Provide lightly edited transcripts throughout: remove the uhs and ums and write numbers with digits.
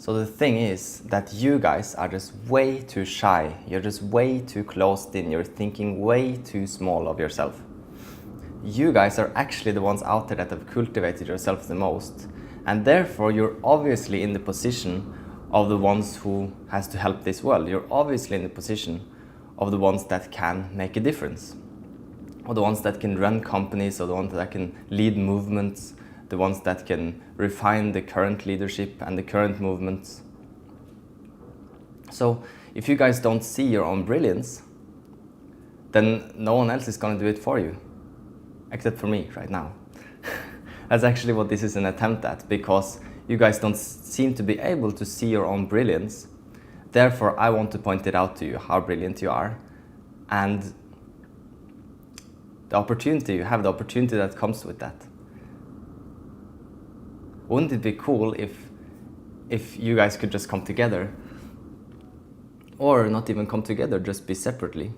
So the thing is that you guys are just way too shy. You're just way too closed in. You're thinking way too small of yourself. You guys are actually the ones out there that have cultivated yourself the most. And therefore you're obviously in the position of the ones who has to help this world. You're obviously in the position of the ones that can make a difference. Or the ones that can run companies, or the ones that can lead movements, the ones that can refine the current leadership and the current movements. So if you guys don't see your own brilliance, then no one else is going to do it for you, except for me right now. That's actually what this is an attempt at, because you guys don't seem to be able to see your own brilliance. Therefore, I want to point it out to you, how brilliant you are, and the opportunity you have, the opportunity that comes with that. Wouldn't it be cool if you guys could just come together, or not even come together, just be separately,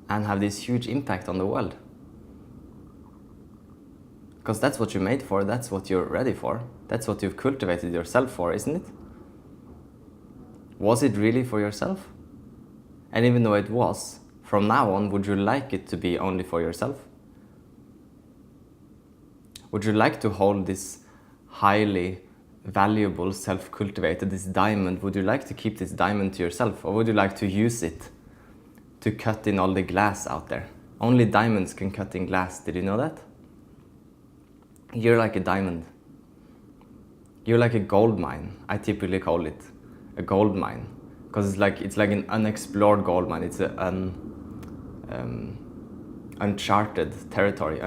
and have this huge impact on the world? Because that's what you're made for, that's what you're ready for, that's what you've cultivated yourself for, isn't it? Was it really for yourself? And even though it was, from now on, would you like it to be only for yourself? Would you like to hold this highly valuable, self-cultivated, this diamond, would you like to keep this diamond to yourself? Or would you like to use it to cut in all the glass out there? Only diamonds can cut in glass, did you know that? You're like a diamond. You're like a gold mine, I typically call it. A gold mine. Because it's like an unexplored gold mine. It's an uncharted territory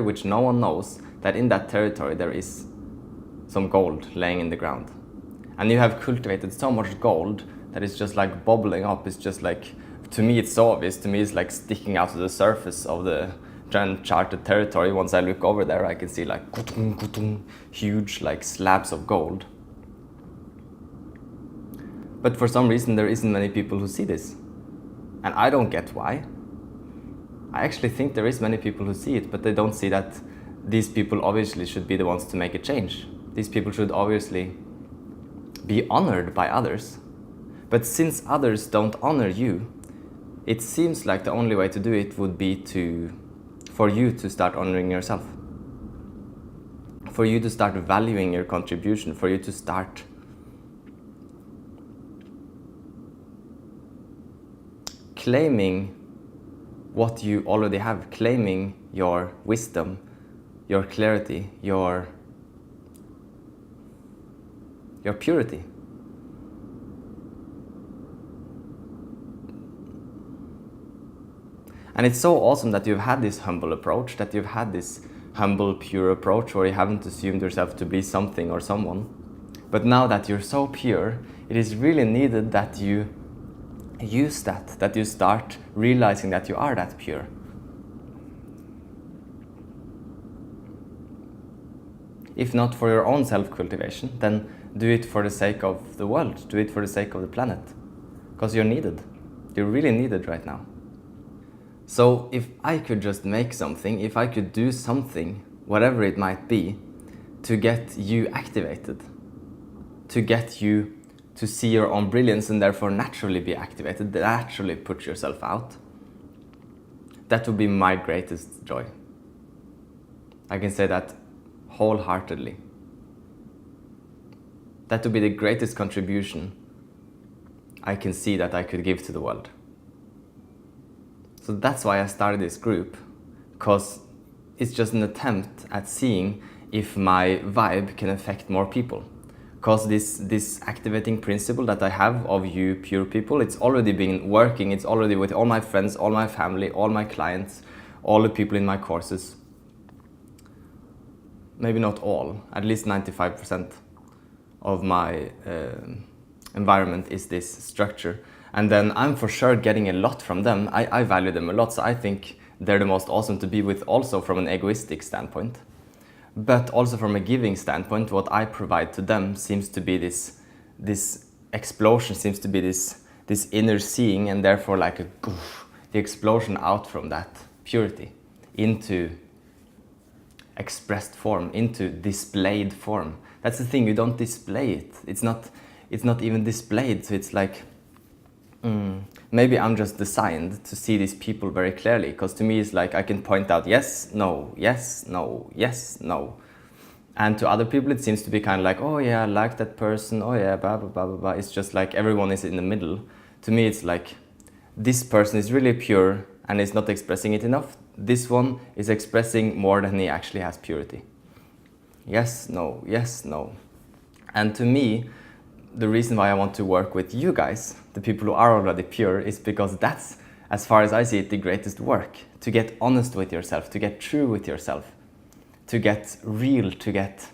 which no one knows that in that territory there is some gold laying in the ground. And you have cultivated so much gold that it's just like bubbling up. It's just like, to me it's so obvious, to me it's like sticking out to the surface of the uncharted territory. Once I look over there I can see like huge like slabs of gold. But for some reason there isn't many people who see this. And I don't get why. I actually think there is many people who see it, but they don't see that these people obviously should be the ones to make a change. These people should obviously be honored by others. But since others don't honor you, it seems like the only way to do it would be for you to start honoring yourself. For you to start valuing your contribution, for you to start claiming what you already have, claiming your wisdom, your clarity, your purity. And it's so awesome that you've had this humble approach, that you've had this humble, pure approach where you haven't assumed yourself to be something or someone. But now that you're so pure, it is really needed that you use that you start realizing that you are that pure. If not for your own self-cultivation, then do it for the sake of the world, do it for the sake of the planet. Because you're needed. You're really needed right now. So if I could just make something, if I could do something, whatever it might be, to get you activated, to get you to see your own brilliance and therefore naturally be activated, naturally put yourself out, that would be my greatest joy. I can say that wholeheartedly. That would be the greatest contribution I can see that I could give to the world. So that's why I started this group, because it's just an attempt at seeing if my vibe can affect more people. Because this activating principle that I have of you pure people, it's already been working, it's already with all my friends, all my family, all my clients, all the people in my courses. Maybe not all, at least 95% of my environment is this structure. And then I'm for sure getting a lot from them. I value them a lot, so I think they're the most awesome to be with, also from an egoistic standpoint. But also from a giving standpoint, what I provide to them seems to be this explosion, seems to be this inner seeing, and therefore like the explosion out from that purity into expressed form, into displayed form. That's the thing, you don't display it. It's not even displayed, so it's like, maybe I'm just designed to see these people very clearly, because to me it's like I can point out yes, no, yes, no, yes, no. And to other people it seems to be kind of like, oh yeah, I like that person, oh yeah, blah, blah, blah, blah, blah. It's just like everyone is in the middle. To me it's like, this person is really pure and is not expressing it enough. This one is expressing more than he actually has purity. Yes, no, yes, no. And to me, the reason why I want to work with you guys, the people who are already pure, is because that's, as far as I see it, the greatest work. To get honest with yourself, to get true with yourself, to get real, to get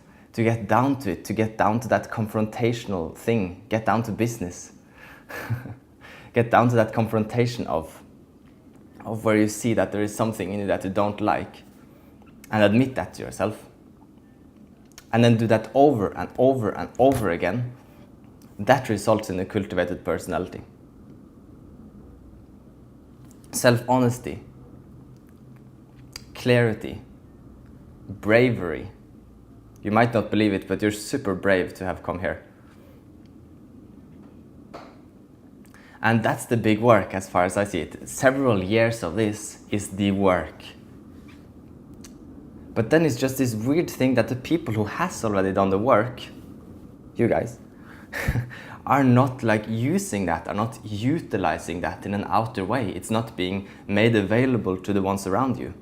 down to it, to get down to that confrontational thing, get down to business. Get down to that confrontation of where you see that there is something in you that you don't like, and admit that to yourself. And then do that over and over and over again. That results in a cultivated personality. Self-honesty, clarity, bravery. You might not believe it, but you're super brave to have come here. And that's the big work as far as I see it. Several years of this is the work. But then it's just this weird thing that the people who has already done the work, you guys, are not like using that, are not utilizing that in an outer way. It's not being made available to the ones around you.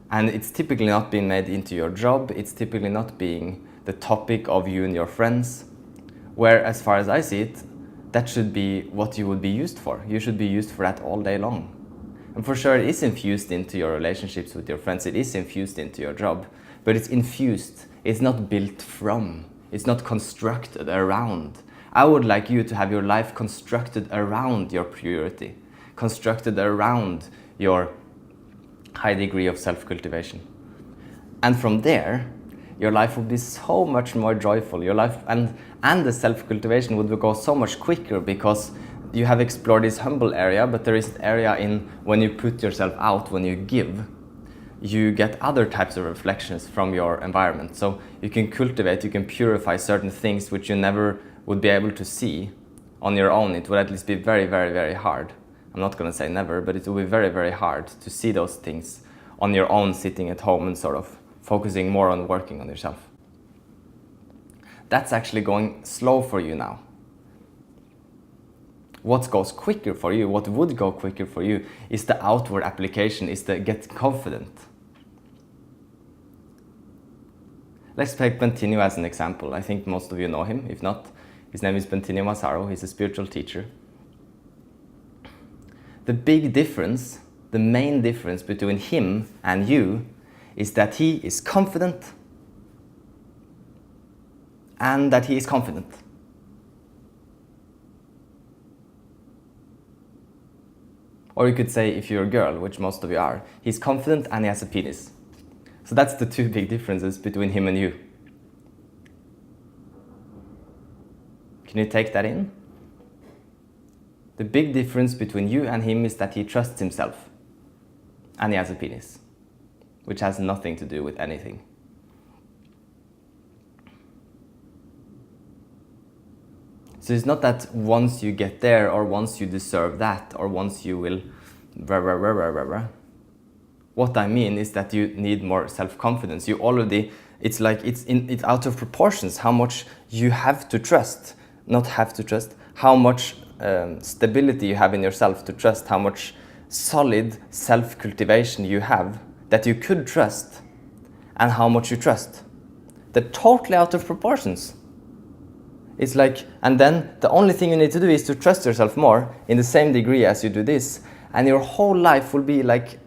And it's typically not being made into your job. It's typically not being the topic of you and your friends. Where, as far as I see it, that should be what you would be used for. You should be used for that all day long. And for sure it is infused into your relationships with your friends. It is infused into your job. But it's infused. It's not built from. It's not constructed around. I would like you to have your life constructed around your purity. Constructed around your high degree of self-cultivation. And from there, your life would be so much more joyful. Your life and the self-cultivation would go so much quicker, because you have explored this humble area, but there is an area in when you put yourself out, when you give, you get other types of reflections from your environment. So you can cultivate, you can purify certain things which you never would be able to see on your own. It would at least be very, very, very hard. I'm not going to say never, but it will be very, very hard to see those things on your own, sitting at home and sort of focusing more on working on yourself. That's actually going slow for you now. What goes quicker for you, what would go quicker for you, is the outward application, is the get confident. Let's take Bentinho as an example. I think most of you know him. If not, his name is Bentinho Massaro. He's a spiritual teacher. The big difference, the main difference between him and you, is that he is confident and that he is confident. Or you could say, if you're a girl, which most of you are, he's confident and he has a penis. So that's the two big differences between him and you. Can you take that in? The big difference between you and him is that he trusts himself and he has a penis, which has nothing to do with anything. So it's not that once you get there, or once you deserve that, or once you will What I mean is that you need more self-confidence. You already, it's like it's out of proportions how much you have to trust, not have to trust, how much stability you have in yourself to trust, how much solid self-cultivation you have that you could trust, and how much you trust. They're totally out of proportions. It's like, and then the only thing you need to do is to trust yourself more in the same degree as you do this, and your whole life will be like,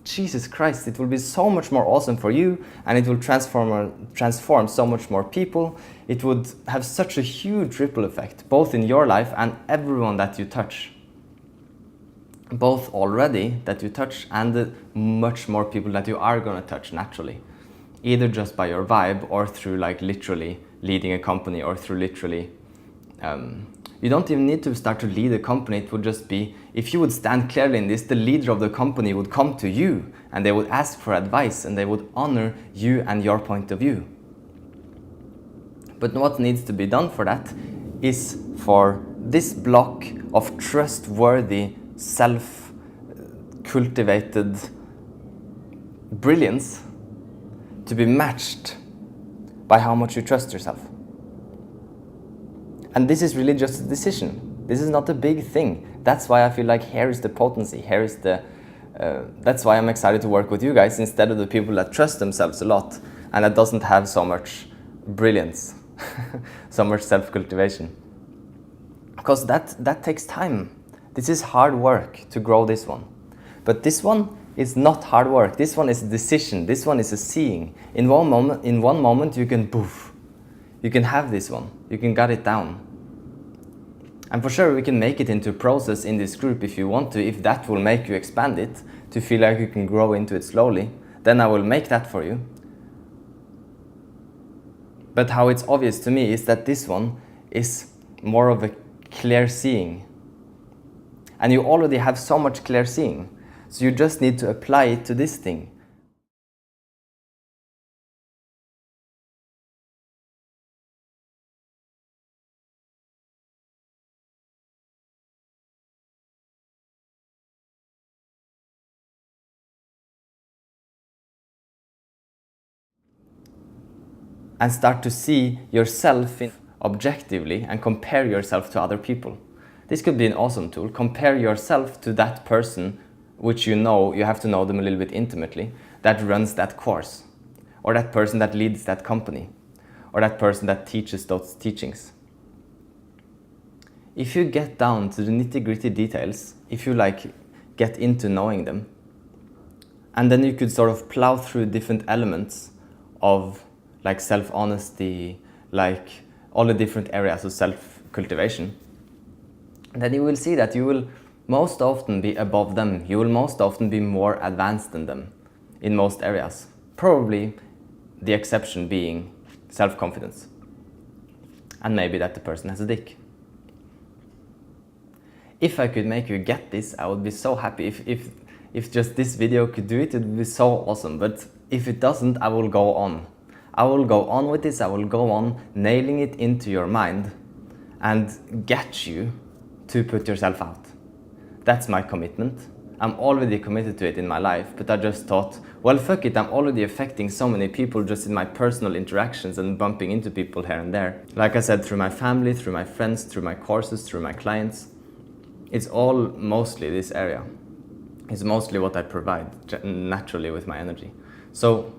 Jesus Christ, it will be so much more awesome for you, and it will transform so much more people. It would have such a huge ripple effect, both in your life and everyone that you touch. Both already that you touch and the much more people that you are going to touch naturally. Either just by your vibe, or through like literally leading a company, or through literally you don't even need to start to lead a company. It would just be, if you would stand clearly in this, the leader of the company would come to you and they would ask for advice, and they would honor you and your point of view. But what needs to be done for that is for this block of trustworthy, self-cultivated brilliance to be matched by how much you trust yourself. And this is really just a decision. This is not a big thing. That's why I feel like here is the potency, here is the... that's why I'm excited to work with you guys instead of the people that trust themselves a lot and that doesn't have so much brilliance, so much self-cultivation. Because that takes time. This is hard work to grow this one. But this one is not hard work. This one is a decision. This one is a seeing. In one moment you can poof. You can have this one. You can get it down. And for sure we can make it into a process in this group if you want to. If that will make you expand it, to feel like you can grow into it slowly, then I will make that for you. But how it's obvious to me is that this one is more of a clear seeing. And you already have so much clear seeing. So you just need to apply it to this thing. And start to see yourself objectively and compare yourself to other people. This could be an awesome tool. Compare yourself to that person which you know, you have to know them a little bit intimately, that runs that course, or that person that leads that company, or that person that teaches those teachings. If you get down to the nitty-gritty details, if you get into knowing them, and then you could sort of plow through different elements of self-honesty, all the different areas of self-cultivation, then you will see that you will most often be above them. You will most often be more advanced than them in most areas. Probably the exception being self-confidence. And maybe that the person has a dick. If I could make you get this, I would be so happy. If just this video could do it, it would be so awesome. But if it doesn't, I will go on. I will go on with this. I will go on nailing it into your mind and get you to put yourself out. That's my commitment. I'm already committed to it in my life, but I just thought, well, fuck it, I'm already affecting so many people just in my personal interactions and bumping into people here and there. Like I said, through my family, through my friends, through my courses, through my clients. It's all mostly this area. It's mostly what I provide naturally with my energy. So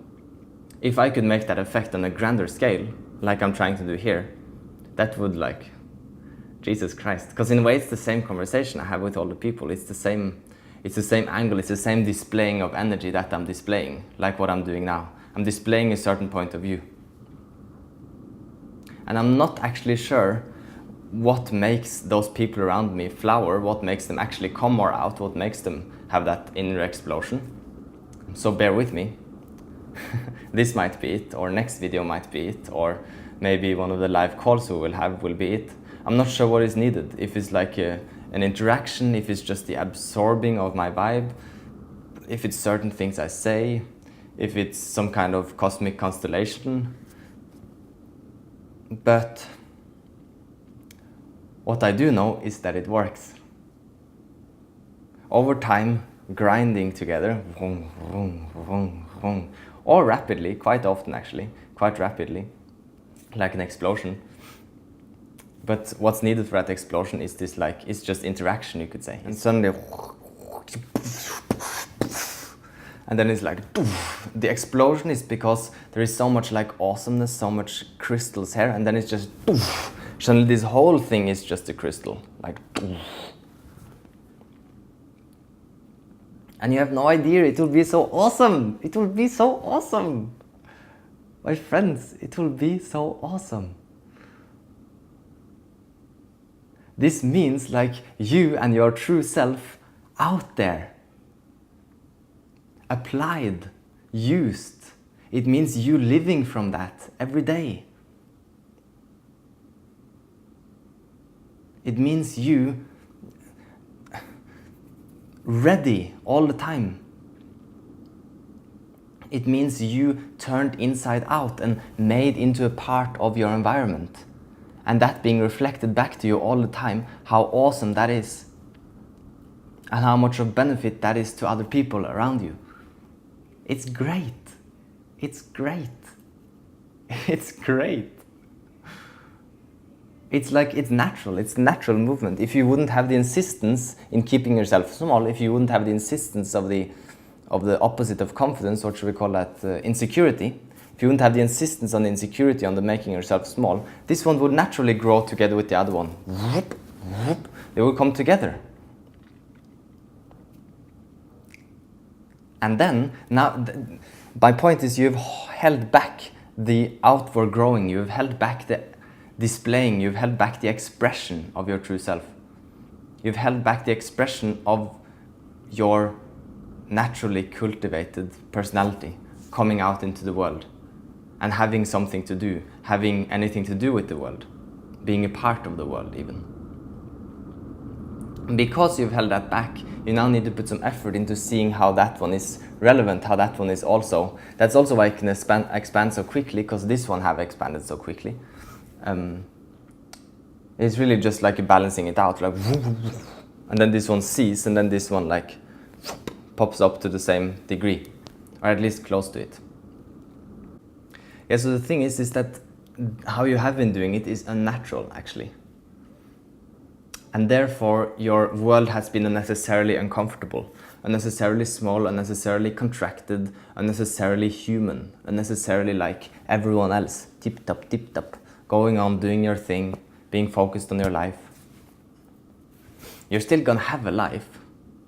if I could make that effect on a grander scale, like I'm trying to do here, that would Jesus Christ. Because in a way it's the same conversation I have with all the people. It's the same angle, it's the same displaying of energy that I'm displaying, like what I'm doing now. I'm displaying a certain point of view. And I'm not actually sure what makes those people around me flower, what makes them actually come more out, what makes them have that inner explosion. So bear with me. This might be it, or next video might be it, or maybe one of the live calls we will have will be it. I'm not sure what is needed, if it's an interaction, if it's just the absorbing of my vibe, if it's certain things I say, if it's some kind of cosmic constellation. But what I do know is that it works. Over time, grinding together, or rapidly, quite often actually, quite rapidly, like an explosion. But what's needed for that explosion is this it's just interaction, you could say. And suddenly, and then it's the explosion is because there is so much awesomeness, so much crystals here, and then it's just, suddenly this whole thing is just a crystal, and you have no idea, it will be so awesome, it will be so awesome. My friends, it will be so awesome. This means you and your true self out there. Applied, used. It means you living from that every day. It means you ready all the time. It means you turned inside out and made into a part of your environment. And that being reflected back to you all the time, how awesome that is. And how much of benefit that is to other people around you. It's great. It's great. It's great. It's like, it's natural movement. If you wouldn't have the insistence in keeping yourself small, if you wouldn't have the insistence of the opposite of confidence, what should we call that, insecurity, if you wouldn't have the insistence on the insecurity, on the making yourself small, this one would naturally grow together with the other one. They will come together. And then, now, my point is you've held back the outward growing, you've held back the displaying, you've held back the expression of your true self. You've held back the expression of your naturally cultivated personality coming out into the world and having something to do, having anything to do with the world, being a part of the world even. And because you've held that back, you now need to put some effort into seeing how that one is relevant, how that one is also. That's also why it can expand so quickly, because this one have expanded so quickly. It's really just like balancing it out, like, and then this one ceases, and then this one like pops up to the same degree, or at least close to it. Yeah, so the thing is that how you have been doing it is unnatural, actually. And therefore, your world has been unnecessarily uncomfortable, unnecessarily small, unnecessarily contracted, unnecessarily human, unnecessarily like everyone else, tip-top, going on, doing your thing, being focused on your life. You're still gonna have a life,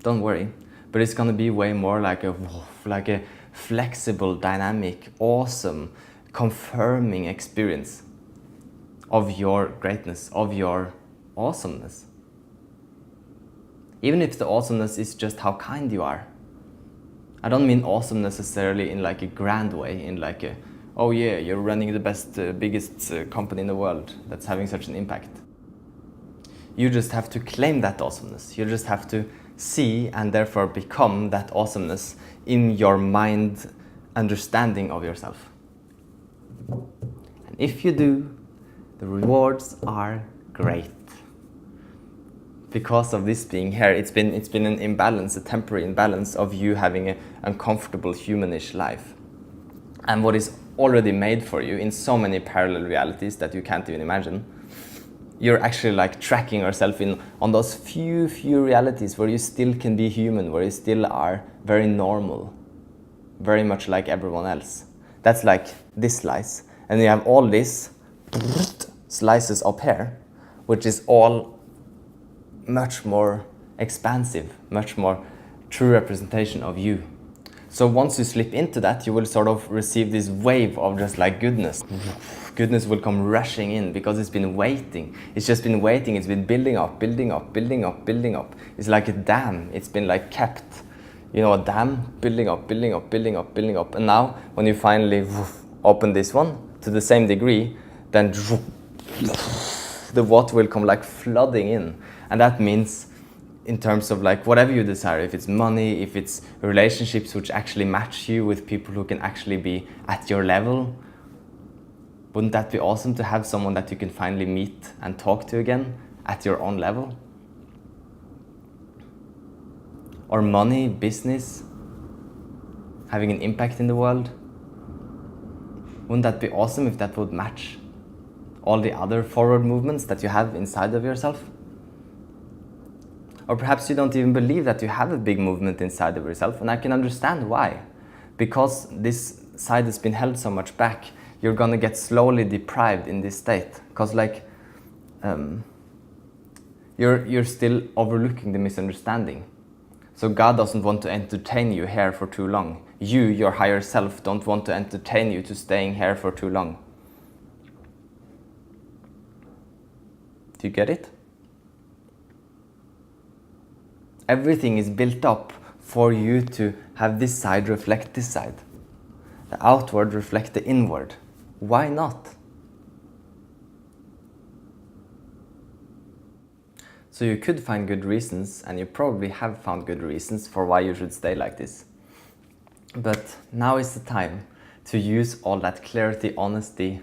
don't worry, but it's gonna be way more like a flexible, dynamic, awesome, confirming experience of your greatness, of your awesomeness. Even if the awesomeness is just how kind you are. I don't mean awesome necessarily in like a grand way, in like a, oh yeah, you're running the best, biggest company in the world that's having such an impact. You just have to claim that awesomeness. You just have to see and therefore become that awesomeness in your mind understanding of yourself. And if you do, the rewards are great. Because of this being here, it's been an imbalance, a temporary imbalance of you having an uncomfortable humanish life. And what is already made for you in so many parallel realities that you can't even imagine, you're actually like tracking yourself in on those few realities where you still can be human, where you still are very normal, very much like everyone else. That's like this slice. And you have all these slices up here, which is all much more expansive, much more true representation of you. So once you slip into that, you will sort of receive this wave of just like goodness. Goodness will come rushing in because it's been waiting. It's just been waiting. It's been building up. It's like a dam. It's been like kept, you know, a dam building up. And now when you finally open this one to the same degree, then the water will come like flooding in. And that means in terms of like whatever you desire, if it's money, if it's relationships which actually match you with people who can actually be at your level, wouldn't that be awesome to have someone that you can finally meet and talk to again at your own level? Or money, business, having an impact in the world. Wouldn't that be awesome if that would match all the other forward movements that you have inside of yourself? Or perhaps you don't even believe that you have a big movement inside of yourself, and I can understand why. Because this side has been held so much back, you're gonna get slowly deprived in this state. Because like, you're still overlooking the misunderstanding. So God doesn't want to entertain you here for too long. You, your higher self, don't want to entertain you to staying here for too long. Do you get it? Everything is built up for you to have this side reflect this side. The outward reflect the inward. Why not? So you could find good reasons, and you probably have found good reasons for why you should stay like this. But now is the time to use all that clarity, honesty,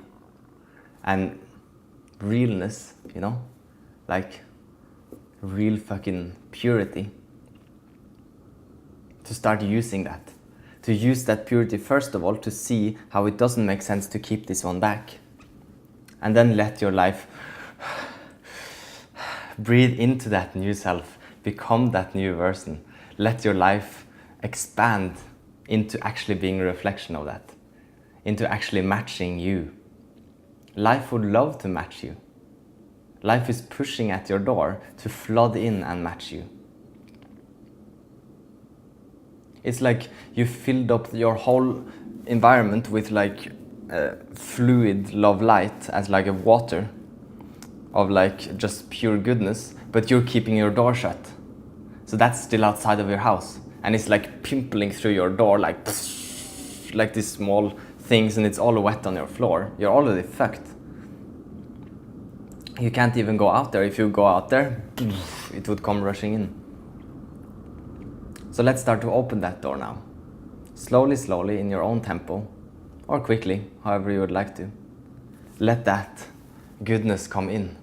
and realness, you know, like real fucking purity, to start using that. To use that purity, first of all, to see how it doesn't make sense to keep this one back. And then let your life breathe into that new self, become that new version. Let your life expand into actually being a reflection of that, into actually matching you. Life would love to match you. Life is pushing at your door to flood in and match you. It's like you filled up your whole environment with like fluid love light, as like a water of like just pure goodness, but you're keeping your door shut. So that's still outside of your house, and it's like pimpling through your door like these small things, and it's all wet on your floor. You're already fucked. You can't even go out there. If you go out there, it would come rushing in. So let's start to open that door now. Slowly, slowly, in your own tempo, or quickly, however you would like to. Let that goodness come in.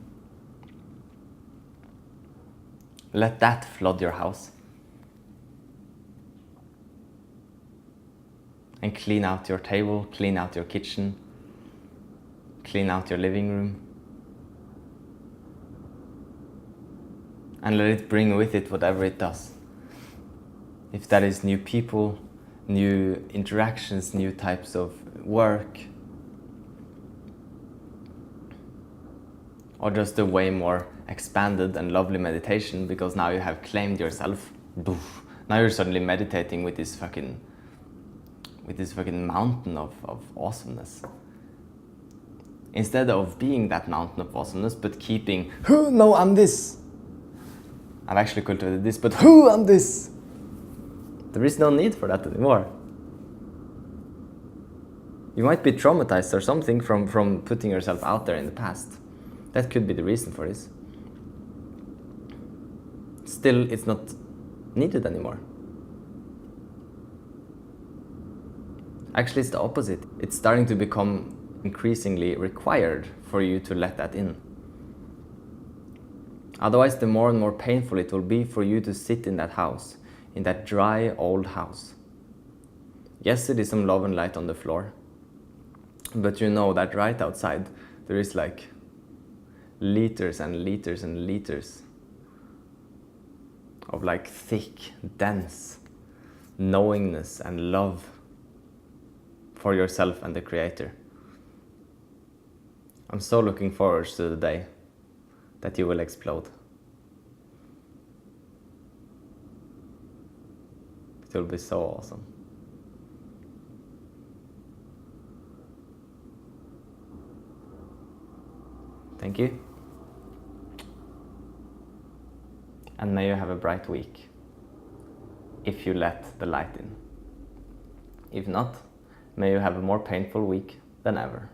Let that flood your house. And clean out your table, clean out your kitchen, clean out your living room. And let it bring with it whatever it does. If that is new people, new interactions, new types of work, or just a way more expanded and lovely meditation, because now you have claimed yourself. Now you're suddenly meditating with this fucking mountain of awesomeness. Instead of being that mountain of awesomeness, but keeping, no, I'm this. I've actually cultivated this, but I'm this. There is no need for that anymore. You might be traumatized or something from putting yourself out there in the past. That could be the reason for this. Still, it's not needed anymore. Actually, it's the opposite. It's starting to become increasingly required for you to let that in. Otherwise, the more and more painful it will be for you to sit in that house, in that dry old house. Yes, it is some love and light on the floor, but you know that right outside there is like liters and liters and liters of like thick, dense knowingness and love for yourself and the Creator. I'm so looking forward to the day that you will explode. It will be so awesome. Thank you. And may you have a bright week, if you let the light in. If not, may you have a more painful week than ever.